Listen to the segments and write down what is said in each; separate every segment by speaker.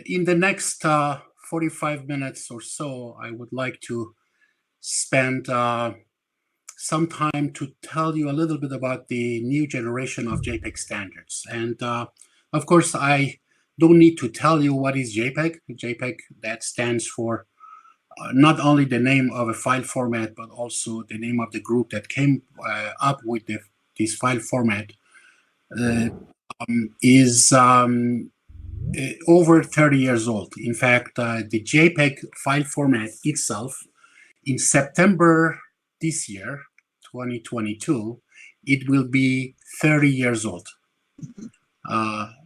Speaker 1: In the next 45 minutes or so, I would like to spend some time to tell you a little bit about the new generation of JPEG standards. And of course, I don't need to tell you what is JPEG. JPEG, that stands for not only the name of a file format, but also the name of the group that came up with this file format, is over 30 years old. In fact, the JPEG file format itself, in September this year, 2022, it will be 30 years old.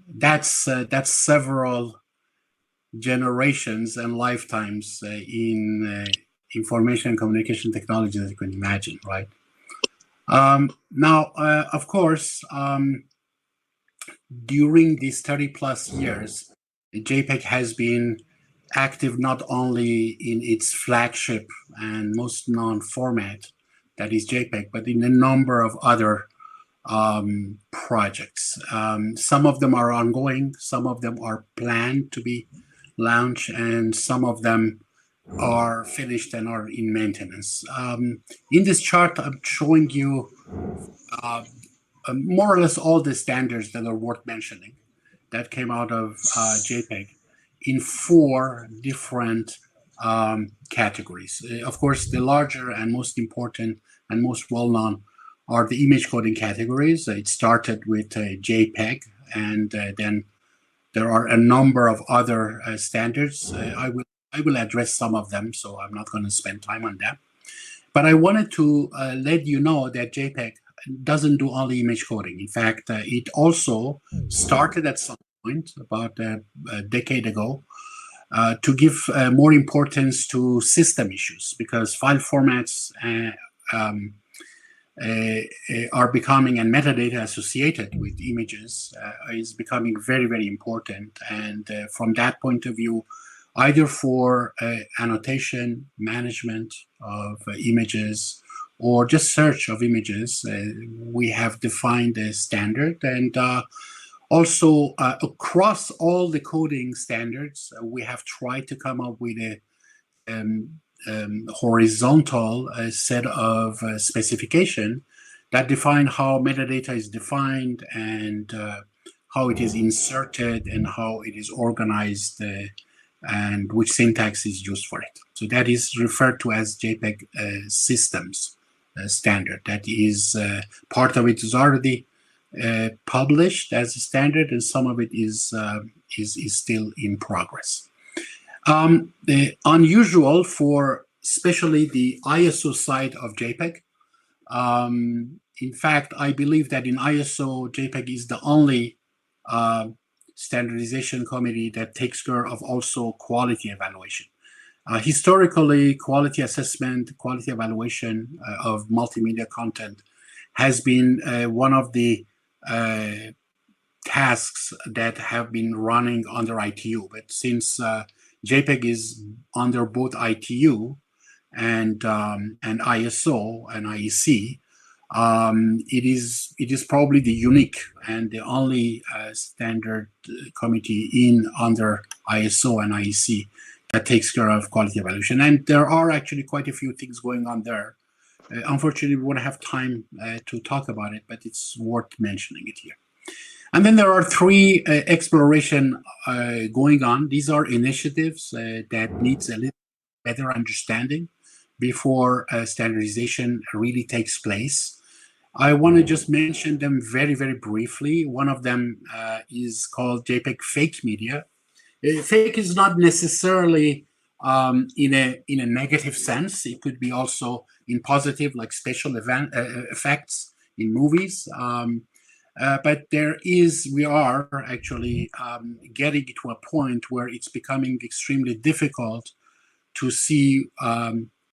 Speaker 1: That's several generations and lifetimes in information and communication technology that you can imagine, right? Now, of course, during these 30 plus years, JPEG has been active not only in its flagship and most known format, that is JPEG, but in a number of other projects. Some of them are ongoing, some of them are planned to be launched, and some of them are finished and are in maintenance. In this chart, I'm showing you more or less all the standards that are worth mentioning that came out of JPEG in 4 different categories. Of course, the larger and most important and most well-known are the image coding categories. It started with JPEG, and then there are a number of other standards. I will address some of them, so I'm not going to spend time on that. But I wanted to let you know that JPEG doesn't do only image coding. In fact, it also started at some point about a decade ago to give more importance to system issues, because file formats are becoming, and metadata associated with images is becoming very, very important. And from that point of view, either for annotation, management of images, or just search of images, we have defined a standard. And also across all the coding standards, we have tried to come up with a horizontal set of specification that define how metadata is defined, and how it is inserted, and how it is organized, and which syntax is used for it. So that is referred to as JPEG systems standard. That is part of it is already published as a standard, and some of it is still in progress. Unusual for especially the ISO side of JPEG. In fact, I believe that in ISO, JPEG is the only standardization committee that takes care of also quality evaluation. Historically, quality assessment, quality evaluation of multimedia content has been one of the tasks that have been running under ITU. But since JPEG is under both ITU and ISO and IEC, it is probably the unique and the only standard committee under ISO and IEC that takes care of quality evaluation. And there are actually quite a few things going on there. Unfortunately, we won't have time to talk about it, but it's worth mentioning it here. And then there are 3 exploration going on. These are initiatives that needs a little better understanding before standardization really takes place. I want to just mention them very, very briefly. One of them is called JPEG Fake Media. Fake is not necessarily in a negative sense. It could be also in positive, like special effects in movies. But we are actually getting to a point where it's becoming extremely difficult to see,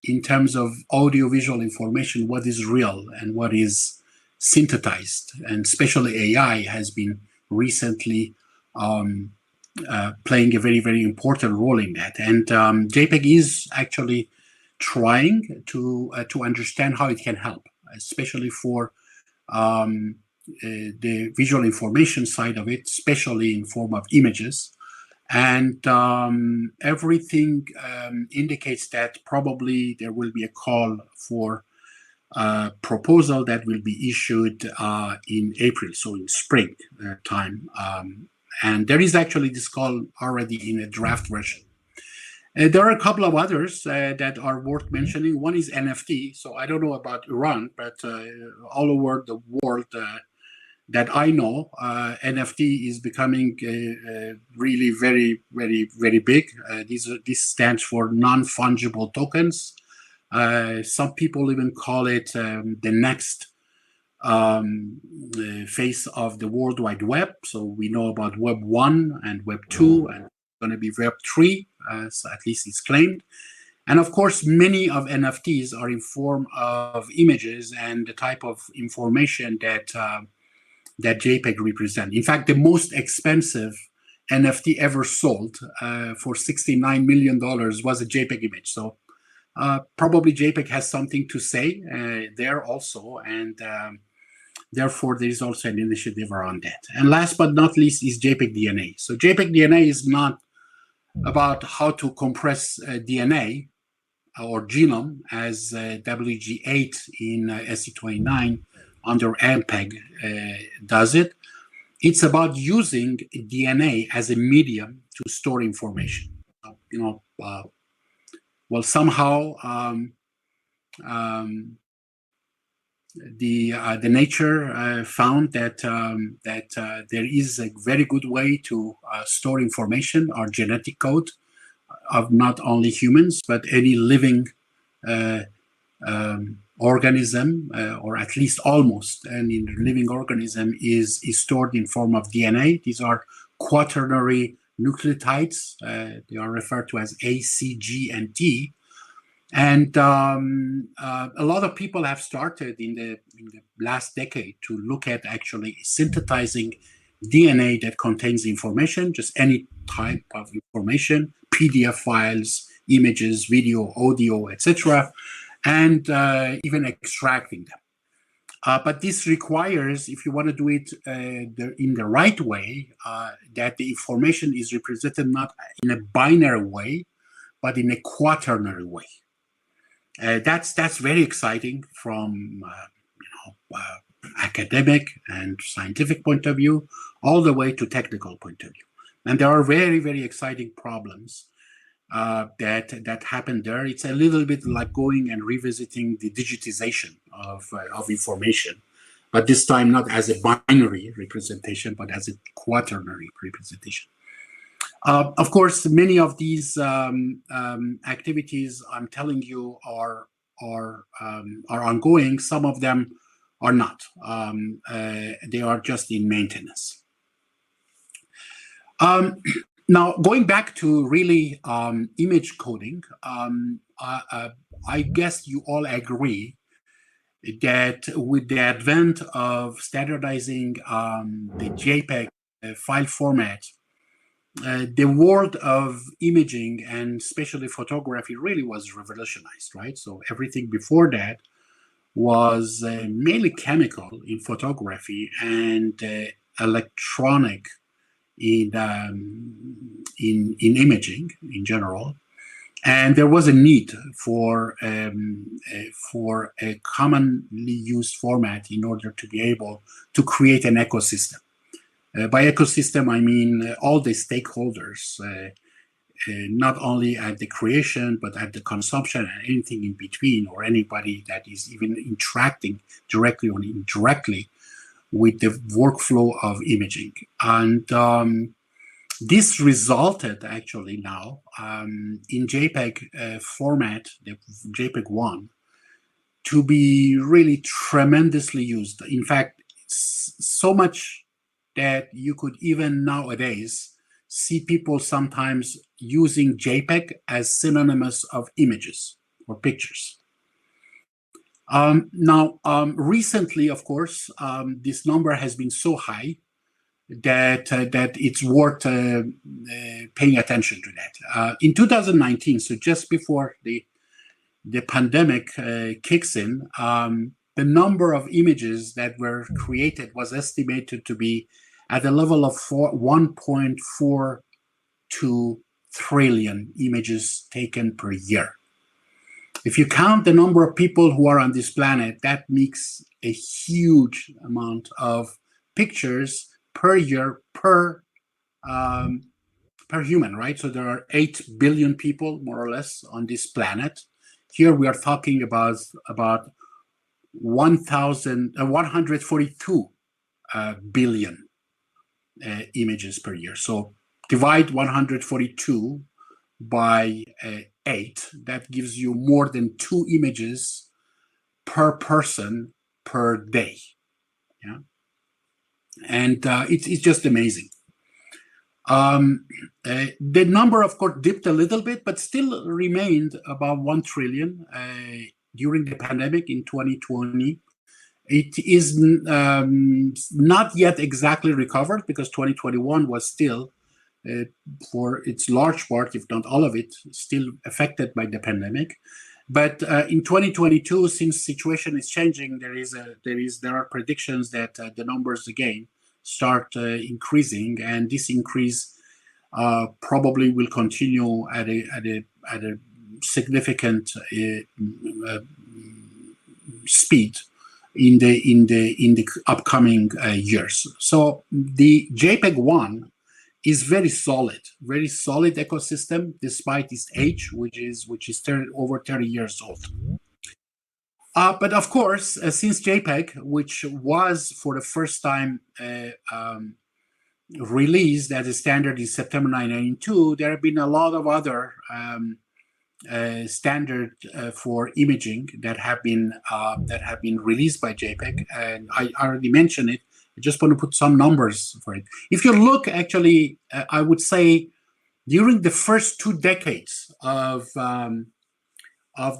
Speaker 1: in terms of audiovisual information, what is real and what is synthesized. And especially AI has been recently playing a very, very important role in that. And JPEG is actually trying to understand how it can help, especially for the visual information side of it, especially in form of images. And everything indicates that probably there will be a call for a proposal that will be issued in April, so in spring time. And there is actually this call already in a draft version. There are a couple of others that are worth mentioning. One is NFT. So I don't know about Iran, but all over the world that I know, NFT is becoming really very, very, very big. This stands for non-fungible tokens. Some people even call it the next phase of the World Wide Web. So we know about Web 1 and Web 2, and going to be Web 3, so at least it's claimed. And of course, many of NFTs are in form of images and the type of information that that JPEG represent. In fact, the most expensive NFT ever sold for $69 million was a JPEG image. So probably JPEG has something to say there also, and therefore there is also an initiative around that. And last but not least is JPEG DNA. So JPEG DNA is not about how to compress DNA or genome as WG8 in SC29 under MPEG does it. It's about using DNA as a medium to store information. Well, somehow the nature found that there is a very good way to store information or genetic code of not only humans but any living organism, or at least almost any living organism is stored in form of DNA. These are quaternary nucleotides. They are referred to as A, C, G, and T. And a lot of people have started in the last decade to look at actually synthesizing DNA that contains information, just any type of information, PDF files, images, video, audio, etc., and even extracting them. But this requires, if you want to do it in the right way, that the information is represented not in a binary way, but in a quaternary way. That's very exciting from academic and scientific point of view, all the way to technical point of view. And there are very, very exciting problems that happen there. It's a little bit like going and revisiting the digitization of information, but this time not as a binary representation, but as a quaternary representation. Of course, many of these activities I'm telling you are ongoing. Some of them are not. They are just in maintenance. Now, going back to really image coding, I guess you all agree that with the advent of standardizing the JPEG file format, the world of imaging and especially photography really was revolutionized, right? So everything before that was mainly chemical in photography and electronic in imaging in general, and there was a need for a commonly used format in order to be able to create an ecosystem. By ecosystem, I mean all the stakeholders, not only at the creation, but at the consumption and anything in between, or anybody that is even interacting directly or indirectly with the workflow of imaging. And this resulted actually now in JPEG format, the JPEG 1, to be really tremendously used. In fact, so much that you could even nowadays see people sometimes using JPEG as synonymous of images or pictures. Now, recently, of course, this number has been so high that it's worth paying attention to that. In 2019, so just before the pandemic kicks in, the number of images that were created was estimated to be at the level of 1.4 2 trillion images taken per year. If you count the number of people who are on this planet, that makes a huge amount of pictures per year per human, right? So there are 8 billion people, more or less, on this planet. Here we are talking about 142 billion images per year. So divide 142 by 8, that gives you more than 2 images per person per day. Yeah, and it's just amazing. The number, of course, dipped a little bit, but still remained about 1 trillion during the pandemic in 2020. It is not yet exactly recovered because 2021 was still, for its large part, if not all of it, still affected by the pandemic. But in 2022, since situation is changing, there are predictions that the numbers again start increasing, and this increase probably will continue at a significant speed in the upcoming years. So the JPEG 1 is very solid ecosystem despite its age, which is over 30 years old. But of course, since JPEG, which was for the first time released as a standard in September 1992, there have been a lot of other standard for imaging that have been released by JPEG, and I already mentioned it. I just want to put some numbers for it. If you look, actually, I would say during the first 2 decades of the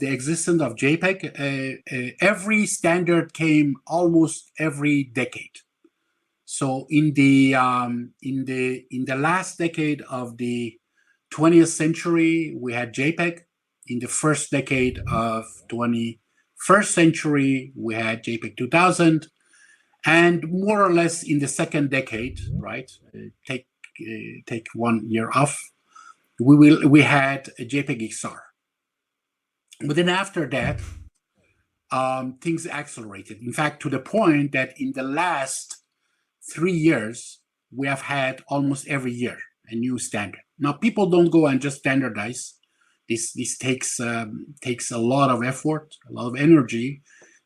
Speaker 1: existence of JPEG, every standard came almost every decade. So in the last decade of the 20th century, we had JPEG. In the first decade of 21st century, we had JPEG 2000, and more or less in the second decade, right? Take 1 year off. We had a JPEG XR. But then after that, things accelerated. In fact, to the point that in the last 3 years, we have had almost every year a new standard. Now, people don't go and just standardize. This takes a lot of effort, a lot of energy.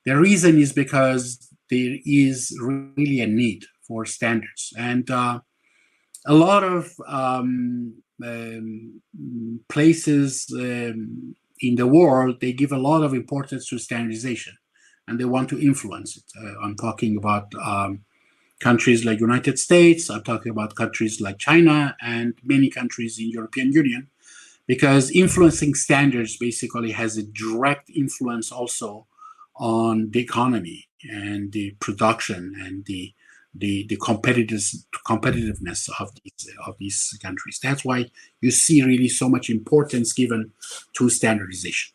Speaker 1: The reason is because there is really a need for standards, and a lot of places in the world, they give a lot of importance to standardization, and they want to influence it. I'm talking about countries like United States. I'm talking about countries like China and many countries in European Union, because influencing standards basically has a direct influence also on the economy and the production and the competitiveness of these countries. That's why you see really so much importance given to standardization.